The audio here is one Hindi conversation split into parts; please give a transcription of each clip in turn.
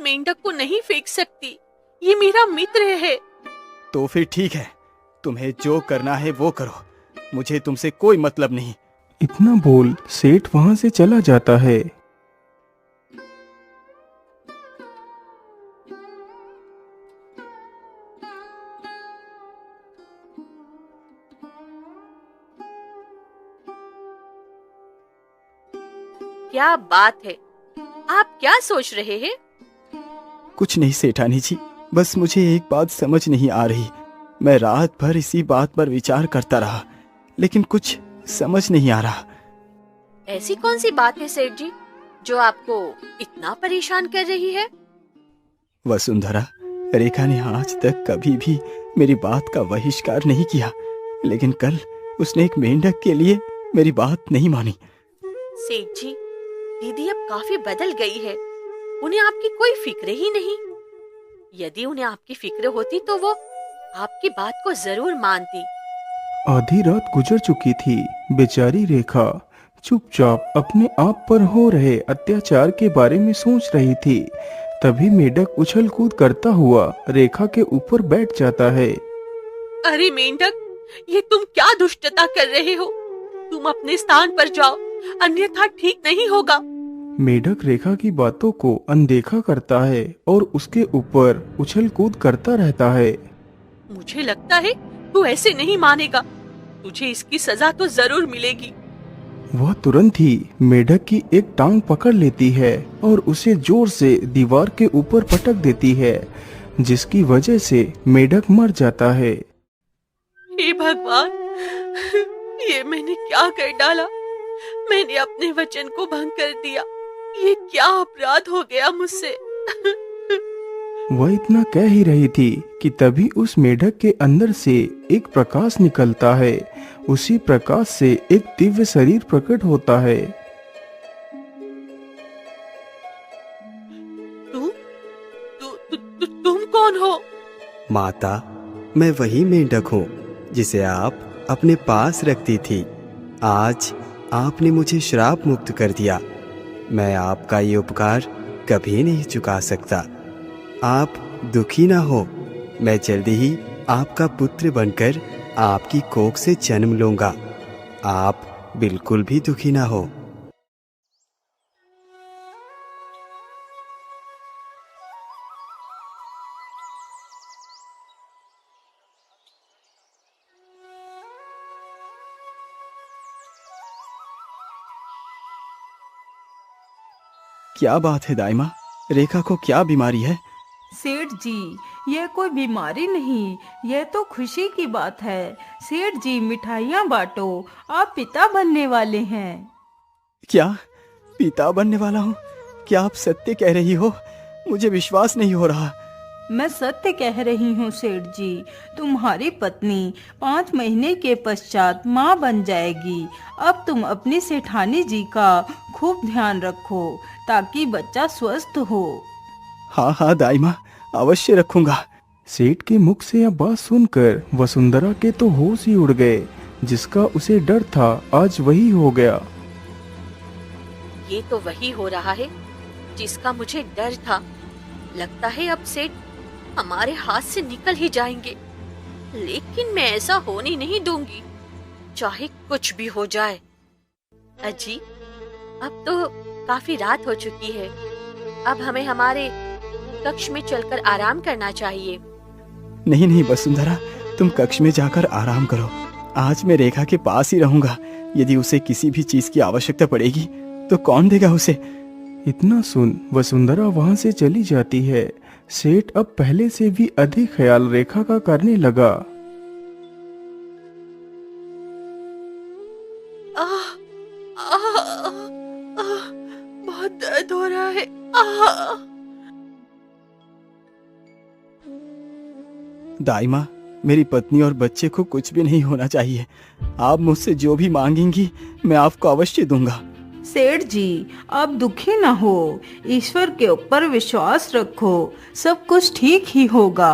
मेंढक को नहीं फेंक सकती। ये मेरा मित्र है। तो फिर ठीक है, तुम्हें जो करना है वो करो, मुझे तुमसे कोई मतलब नहीं। इतना बोल सेठ वहां से चला जाता है। क्या बात है, आप क्या सोच रहे हैं? कुछ नहीं सेठानी जी, बस मुझे एक बात समझ नहीं आ रही। मैं रात भर इसी बात पर विचार करता रहा, लेकिन कुछ समझ नहीं आ रहा। ऐसी कौन सी बात है सेठ जी जो आपको इतना परेशान कर रही है? वसुंधरा, रेखा ने आज तक कभी भी मेरी बात का बहिष्कार नहीं किया, लेकिन कल उसने एक मेंढक के लिए मेरी बात नहीं मानी। सेठ जी, दीदी अब काफी बदल गई है। उन्हें आपकी कोई फिक्र ही नहीं। यदि उन्हें आपकी फिक्र होती तो वो आपकी बात को जरूर मानती। आधी रात गुजर चुकी थी। बेचारी रेखा चुपचाप अपने आप पर हो रहे अत्याचार के बारे में सोच रही थी। तभी मेंढक उछल कूद करता हुआ रेखा के ऊपर बैठ जाता है। अरे मेंढक, ये तुम क्या दुष्टता कर रहे हो? तुम अपने स्थान पर जाओ, अन्यथा ठीक नहीं होगा। मेंढक रेखा की बातों को अनदेखा करता है और उसके ऊपर उछल कूद करता रहता है। मुझे लगता है तू ऐसे नहीं मानेगा। तुझे इसकी सजा तो जरूर मिलेगी। वह तुरंत ही मेंढक की एक टांग पकड़ लेती है और उसे जोर से दीवार के ऊपर पटक देती है, जिसकी वजह से मेंढक मर जाता है। हे भगवान, ये मैंने क्या कर डाला? मैंने अपने वचन को भंग कर दिया। ये क्या अपराध हो गया मुझसे? वह इतना कह ही रही थी कि तभी उस मेंढक के अंदर से एक प्रकाश निकलता है। उसी प्रकाश से एक दिव्य शरीर प्रकट होता है। तुम कौन हो? माता, मैं वही मेंढक हूँ जिसे आप अपने पास रखती थी। आज आपने मुझे श्राप मुक्त कर दिया। मैं आपका ये उपकार कभी नहीं चुका सकता। आप दुखी ना हो, मैं जल्दी ही आपका पुत्र बनकर आपकी कोख से जन्म लूंगा। आप बिल्कुल भी दुखी ना हो। क्या बात है दाइमा, रेखा को क्या बीमारी है? सेठ जी, यह कोई बीमारी नहीं, यह तो खुशी की बात है। सेठ जी, मिठाइयाँ बांटो, आप पिता बनने वाले हैं। क्या पिता बनने वाला हूँ? क्या आप सत्य कह रही हो? मुझे विश्वास नहीं हो रहा। मैं सत्य कह रही हूँ सेठ जी, तुम्हारी पत्नी 5 महीने के पश्चात माँ बन जाएगी। अब तुम अपनी सेठानी जी का खूब ध्यान रखो ताकि बच्चा स्वस्थ हो। हाँ हाँ दाइमा, अवश्य रखूंगा। सेठ के मुख से यह बात सुनकर वसुंधरा के तो होश ही उड़ गए। जिसका उसे डर था आज वही हो गया। ये तो वही हो रहा है जिसका मुझे डर था। लगता है अब सेठ हमारे हाथ से निकल ही जाएंगे, लेकिन मैं ऐसा होने नहीं दूंगी, चाहे कुछ भी हो जाए। अजी, अब तो काफी रात हो चुकी है। अब हमें हमारे कक्ष में चलकर आराम करना चाहिए। नहीं नहीं वसुंधरा, तुम कक्ष में जाकर आराम करो। आज मैं रेखा के पास ही रहूंगा। यदि उसे किसी भी चीज की आवश्यकता पड़ेगी तो कौन देगा उसे? इतना सुन वसुंधरा वहां से चली जाती है। सेठ अब पहले से भी अधिक ख्याल रेखा का करने लगा। बहुत दर्द हो रहा है। दाइमा, मेरी पत्नी और बच्चे को कुछ भी नहीं होना चाहिए। आप मुझसे जो भी मांगेंगी मैं आपको अवश्य दूंगा। सेठ जी, आप दुखी न हो, ईश्वर के ऊपर विश्वास रखो, सब कुछ ठीक ही होगा।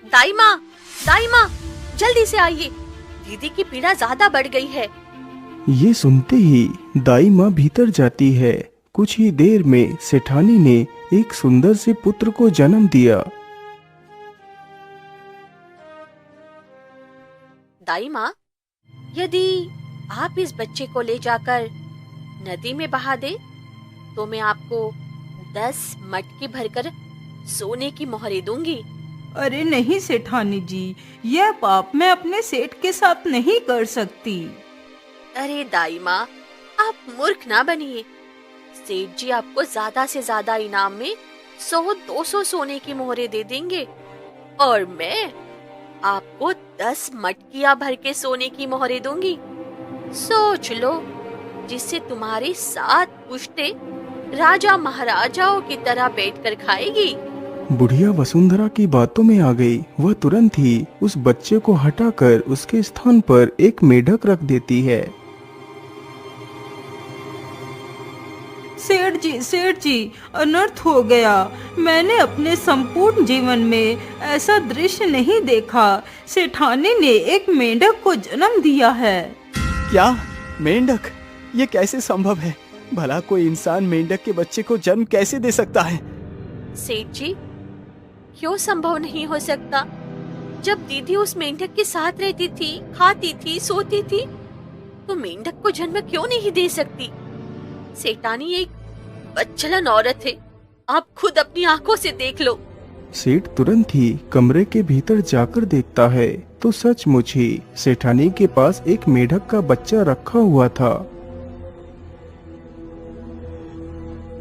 दाइमा, दाइमा, जल्दी से आइए, दीदी की पीड़ा ज्यादा बढ़ गई है। ये सुनते ही दाई माँ भीतर जाती है। कुछ ही देर में सेठानी ने एक सुंदर से पुत्र को जन्म दिया। दाई माँ, यदि आप इस बच्चे को ले जाकर नदी में बहा दे तो मैं आपको 10 मटके भरकर सोने की मोहरें दूंगी। अरे नहीं सेठानी जी, यह पाप मैं अपने सेठ के साथ नहीं कर सकती। अरे दाई माँ, आप मूर्ख ना बनिए। सेठ जी आपको ज्यादा से ज्यादा इनाम में 100-200 सोने की मोहरें दे देंगे और मैं आपको 10 मटकियां भर के सोने की मोहरें दूंगी। सोच लो, जिससे तुम्हारी 7 पुश्तें राजा महाराजाओं की तरह बैठकर खाएगी। बुढ़िया वसुंधरा की बातों में आ गई। वह तुरंत ही उस बच्चे को हटाकर उसके स्थान पर एक मेढक रख देती है। सेठ जी, अनर्थ हो गया। मैंने अपने संपूर्ण जीवन में ऐसा दृश्य नहीं देखा। सेठानी ने एक मेंढक को जन्म दिया है। क्या? मेंढक? ये कैसे संभव है? भला कोई इंसान मेंढक के बच्चे को जन्म कैसे दे सकता है? सेठ जी, क्यों संभव नहीं हो सकता? जब दीदी उस मेंढक के साथ रहती थी, खाती थी, सोती थी, तो मेंढक को जन्म क्यों नहीं दे सकती? सेठानी एक बदचलन औरत है, आप खुद अपनी आंखों से देख लो। सेठ तुरंत ही कमरे के भीतर जाकर देखता है तो सचमुच ही सेठानी के पास एक मेढक का बच्चा रखा हुआ था।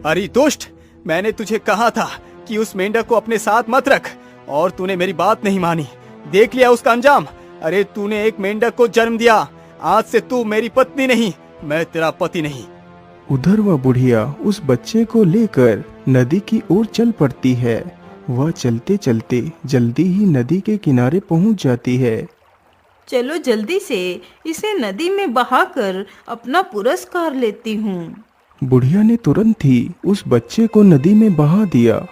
अरे दुष्ट, मैंने तुझे कहा था कि उस मेंढक को अपने साथ मत रख और तूने मेरी बात नहीं मानी। देख लिया उसका अंजाम। अरे तूने एक मेंढक को जन्म दिया। आज से तू मेरी पत्नी नहीं, मैं तेरा पति नहीं। उधर वह बुढ़िया उस बच्चे को लेकर नदी की ओर चल पड़ती है। वह चलते चलते जल्दी ही नदी के किनारे पहुंच जाती है। चलो जल्दी से इसे नदी में बहाकर अपना पुरस्कार लेती हूँ। बुढ़िया ने तुरंत ही उस बच्चे को नदी में बहा दिया।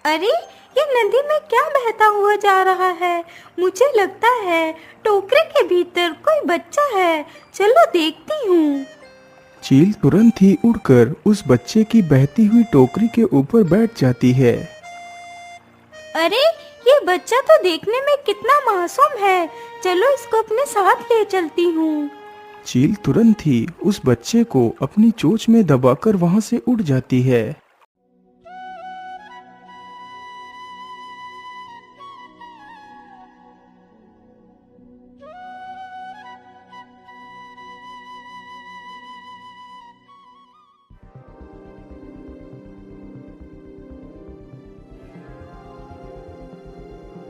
अरे ये नदी में क्या बहता हुआ जा रहा है? मुझे लगता है टोकरे के भीतर कोई बच्चा है। चलो देखती हूँ। चील तुरंत ही उड़कर उस बच्चे की बहती हुई टोकरी के ऊपर बैठ जाती है। अरे ये बच्चा तो देखने में कितना मासूम है। चलो इसको अपने साथ ले चलती हूँ। चील तुरंत ही उस बच्चे को अपनी चोंच में दबाकर वहाँ से उड़ जाती है।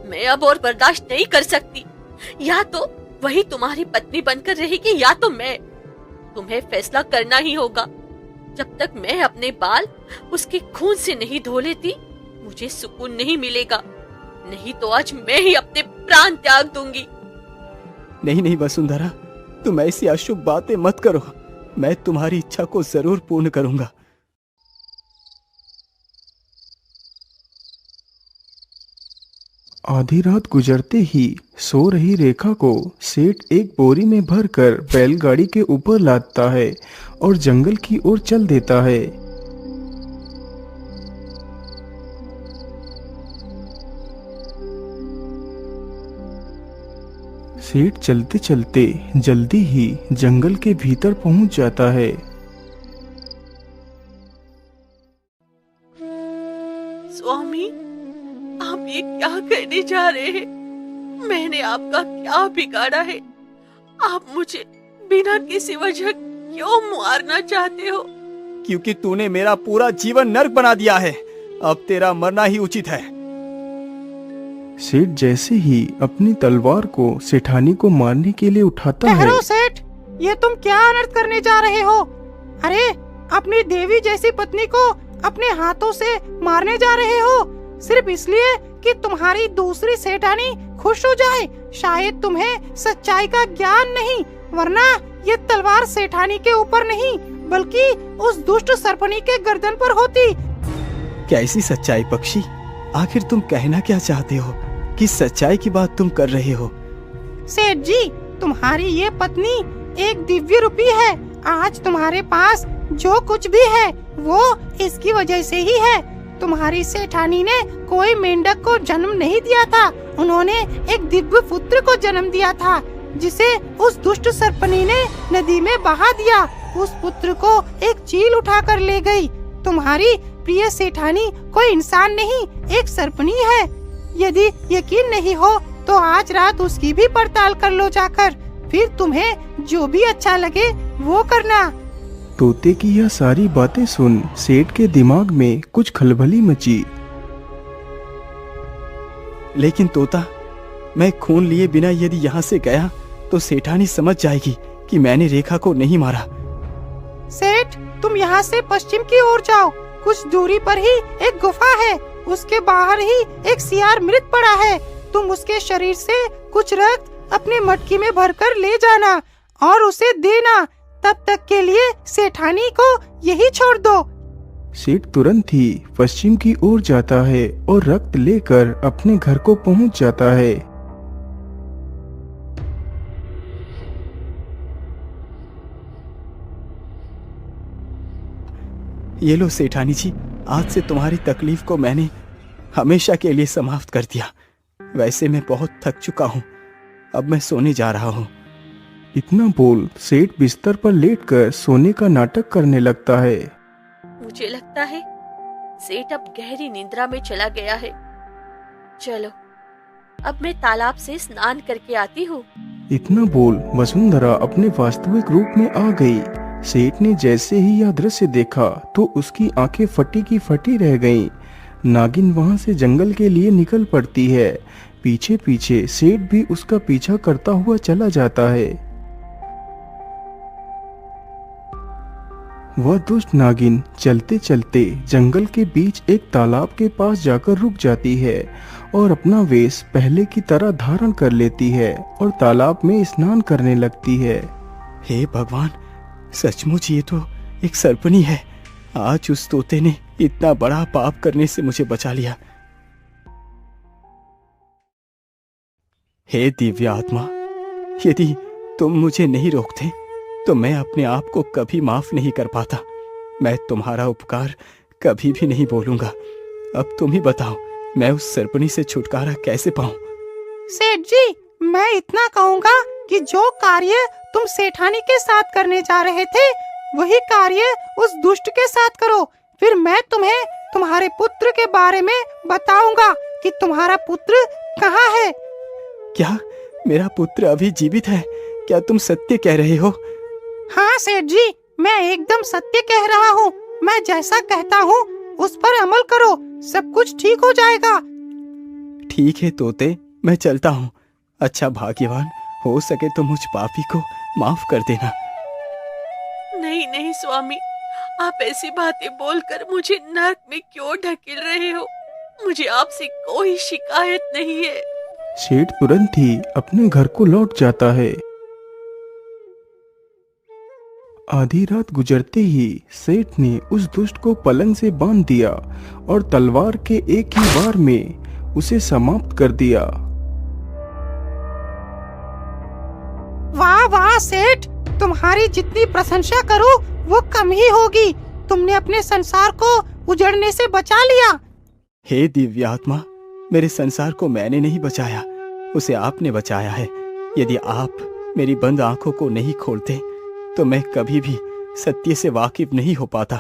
मैं अब और बर्दाश्त नहीं कर सकती। या तो वही तुम्हारी पत्नी बनकर रहेगी या तो मैं। तुम्हें फैसला करना ही होगा। जब तक मैं अपने बाल उसके खून से नहीं धो लेती, मुझे सुकून नहीं मिलेगा। नहीं तो आज मैं ही अपने प्राण त्याग दूंगी। नहीं नहीं वसुंधरा, तुम ऐसी अशुभ बातें मत करो। मैं तुम्हारी इच्छा को जरूर पूर्ण करूंगा। आधी रात गुजरते ही सो रही रेखा को सेठ एक बोरी में भरकर बैलगाड़ी के ऊपर लादता है और जंगल की ओर चल देता है। सेठ चलते चलते जल्दी ही जंगल के भीतर पहुंच जाता है। स्वामी, आप ये क्या करने जा रहे हैं? मैंने आपका क्या बिगाड़ा है? आप मुझे बिना किसी वजह क्यों मारना चाहते हो? क्योंकि तूने मेरा पूरा जीवन नर्क बना दिया है। अब तेरा मरना ही उचित है। सेठ जैसे ही अपनी तलवार को सेठानी को मारने के लिए उठाता है। ठहरो सेठ, ये तुम क्या अनर्थ करने जा रहे हो? अरे अपनी देवी जैसी पत्नी को अपने हाथों से मारने जा रहे हो, सिर्फ इसलिए कि तुम्हारी दूसरी सेठानी खुश हो जाए, शायद तुम्हें सच्चाई का ज्ञान नहीं, वरना ये तलवार सेठानी के ऊपर नहीं बल्कि उस दुष्ट सर्पनी के गर्दन पर होती। कैसी सच्चाई पक्षी? आखिर तुम कहना क्या चाहते हो? किस सच्चाई की बात तुम कर रहे हो? सेठ जी, तुम्हारी ये पत्नी एक दिव्य रूपी है। आज तुम्हारे पास जो कुछ भी है वो इसकी वजह से ही है। तुम्हारी सेठानी ने कोई मेंढक को जन्म नहीं दिया था, उन्होंने एक दिव्य पुत्र को जन्म दिया था जिसे उस दुष्ट सर्पनी ने नदी में बहा दिया। उस पुत्र को एक चील उठाकर ले गई। तुम्हारी प्रिय सेठानी कोई इंसान नहीं, एक सर्पनी है। यदि यकीन नहीं हो तो आज रात उसकी भी पड़ताल कर लो जाकर, फिर तुम्हें जो भी अच्छा लगे वो करना। तोते की यह सारी बातें सुन सेठ के दिमाग में कुछ खलबली मची। लेकिन तोता, मैं खून लिए बिना यदि यहाँ से गया तो सेठानी समझ जाएगी कि मैंने रेखा को नहीं मारा। सेठ, तुम यहाँ से पश्चिम की ओर जाओ। कुछ दूरी पर ही एक गुफा है, उसके बाहर ही एक सियार मृत पड़ा है। तुम उसके शरीर से कुछ रक्त अपनी मटकी में भरकर ले जाना और उसे देना। तब तक के लिए सेठानी को यही छोड़ दो। सेठ तुरंत ही पश्चिम की ओर जाता है और रक्त लेकर अपने घर को पहुंच जाता है। ये लो सेठानी जी, आज से तुम्हारी तकलीफ को मैंने हमेशा के लिए समाप्त कर दिया। वैसे मैं बहुत थक चुका हूँ, अब मैं सोने जा रहा हूँ। इतना बोल सेठ बिस्तर पर लेटकर सोने का नाटक करने लगता है। मुझे लगता है सेठ अब गहरी निद्रा में चला गया है। चलो, अब मैं तालाब से स्नान करके आती हूँ। इतना बोल वसुंधरा अपने वास्तविक रूप में आ गई। सेठ ने जैसे ही यह दृश्य देखा तो उसकी आंखें फटी की फटी रह गईं। नागिन वहां से जंगल के लिए निकल पड़ती है। पीछे पीछे सेठ भी उसका पीछा करता हुआ चला जाता है। वह दुष्ट नागिन चलते चलते जंगल के बीच एक तालाब के पास जाकर रुक जाती है और अपना वेश पहले की तरह धारण कर लेती है और तालाब में स्नान करने लगती है। हे भगवान, सचमुच ये तो एक सर्पनी है। आज उस तोते ने इतना बड़ा पाप करने से मुझे बचा लिया। हे दिव्य आत्मा, यदि तुम मुझे नहीं रोकते तो मैं अपने आप को कभी माफ नहीं कर पाता। मैं तुम्हारा उपकार कभी भी नहीं भूलूंगा। अब तुम ही बताओ, मैं उस सर्पनी से छुटकारा कैसे पाऊं? सेठ जी, मैं इतना कहूँगा कि जो कार्य तुम सेठानी के साथ करने जा रहे थे वही कार्य उस दुष्ट के साथ करो। फिर मैं तुम्हें तुम्हारे पुत्र के बारे में बताऊंगा कि तुम्हारा पुत्र कहाँ है। क्या मेरा पुत्र अभी जीवित है? क्या तुम सत्य कह रहे हो? हाँ सेठ जी, मैं एकदम सत्य कह रहा हूँ। मैं जैसा कहता हूँ उस पर अमल करो, सब कुछ ठीक हो जाएगा। ठीक है तोते, मैं चलता हूँ। अच्छा भाग्यवान, हो सके तो मुझ पापी को माफ कर देना। नहीं नहीं स्वामी, आप ऐसी बातें बोलकर मुझे नरक में क्यों ढकेल रहे हो? मुझे आपसे कोई शिकायत नहीं है। सेठ तुरंत ही अपने घर को लौट जाता है। आधी रात गुजरते ही सेठ ने उस दुष्ट को पलंग से बांध दिया और तलवार के एक ही वार में उसे समाप्त कर दिया। वाह वाह सेठ, तुम्हारी जितनी प्रशंसा करूं वो कम ही होगी। तुमने अपने संसार को उजड़ने से बचा लिया। हे दिव्य आत्मा, मेरे संसार को मैंने नहीं बचाया, उसे आपने बचाया है। यदि आप मेरी बंद आंखों को नहीं खोलते तो मैं कभी भी सत्य से वाकिफ नहीं हो पाता।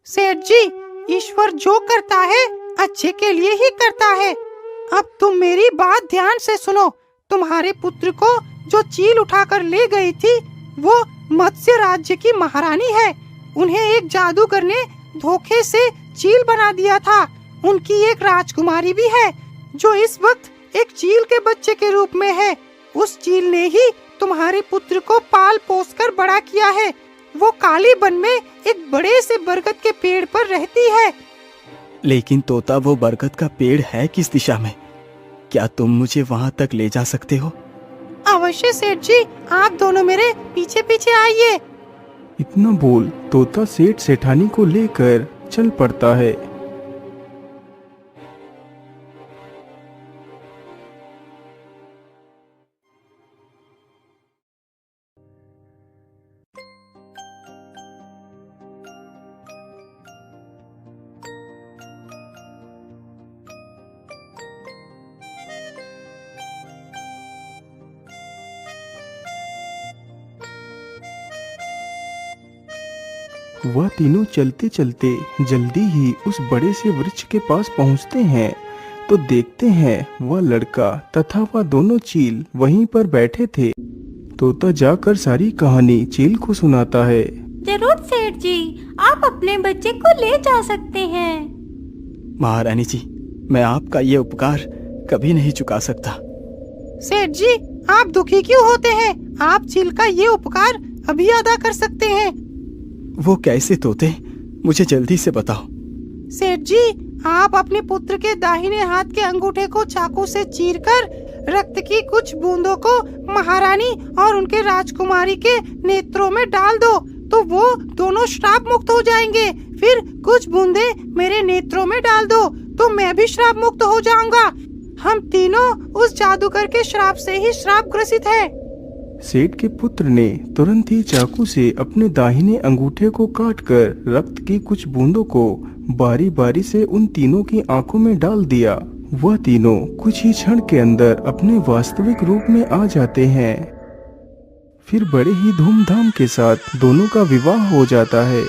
सेठ जी, ईश्वर जो करता है अच्छे के लिए ही करता है। अब तुम मेरी बात ध्यान से सुनो। तुम्हारे पुत्र को जो चील उठाकर ले गई थी वो मत्स्य राज्य की महारानी है। उन्हें एक जादूगर ने धोखे से चील बना दिया था। उनकी एक राजकुमारी भी है जो इस वक्त एक चील के बच्चे के रूप में है। उस चील ने ही तुम्हारे पुत्र को पाल पोस कर बड़ा किया है। वो काली वन में एक बड़े से बरगद के पेड़ पर रहती है। लेकिन तोता, वो बरगद का पेड़ है किस दिशा में? क्या तुम मुझे वहां तक ले जा सकते हो? अवश्य सेठ जी, आप दोनों मेरे पीछे पीछे आइए। इतना बोल तोता सेठ सेठानी को लेकर चल पड़ता है। वह तीनों चलते चलते जल्दी ही उस बड़े से वृक्ष के पास पहुंचते हैं तो देखते हैं वह लड़का तथा वह दोनों चील वहीं पर बैठे थे। तोता जाकर सारी कहानी चील को सुनाता है। जरूर सेठ जी, आप अपने बच्चे को ले जा सकते हैं। महारानी जी, मैं आपका ये उपकार कभी नहीं चुका सकता। सेठ जी, आप दुखी क्यों होते हैं? आप चील का ये उपकार अभी अदा कर सकते हैं। वो कैसे तोते, मुझे जल्दी से बताओ। सेठ जी, आप अपने पुत्र के दाहिने हाथ के अंगूठे को चाकू से चीरकर रक्त की कुछ बूंदों को महारानी और उनके राजकुमारी के नेत्रों में डाल दो तो वो दोनों श्राप मुक्त हो जाएंगे। फिर कुछ बूंदे मेरे नेत्रों में डाल दो तो मैं भी श्राप मुक्त हो जाऊंगा। हम तीनों उस जादूगर के श्राप से ही श्राप ग्रसित हैं। सेठ के पुत्र ने तुरंत ही चाकू से अपने दाहिने अंगूठे को काटकर रक्त की कुछ बूंदों को बारी बारी से उन तीनों की आंखों में डाल दिया। वह तीनों कुछ ही क्षण के अंदर अपने वास्तविक रूप में आ जाते हैं। फिर बड़े ही धूमधाम के साथ दोनों का विवाह हो जाता है।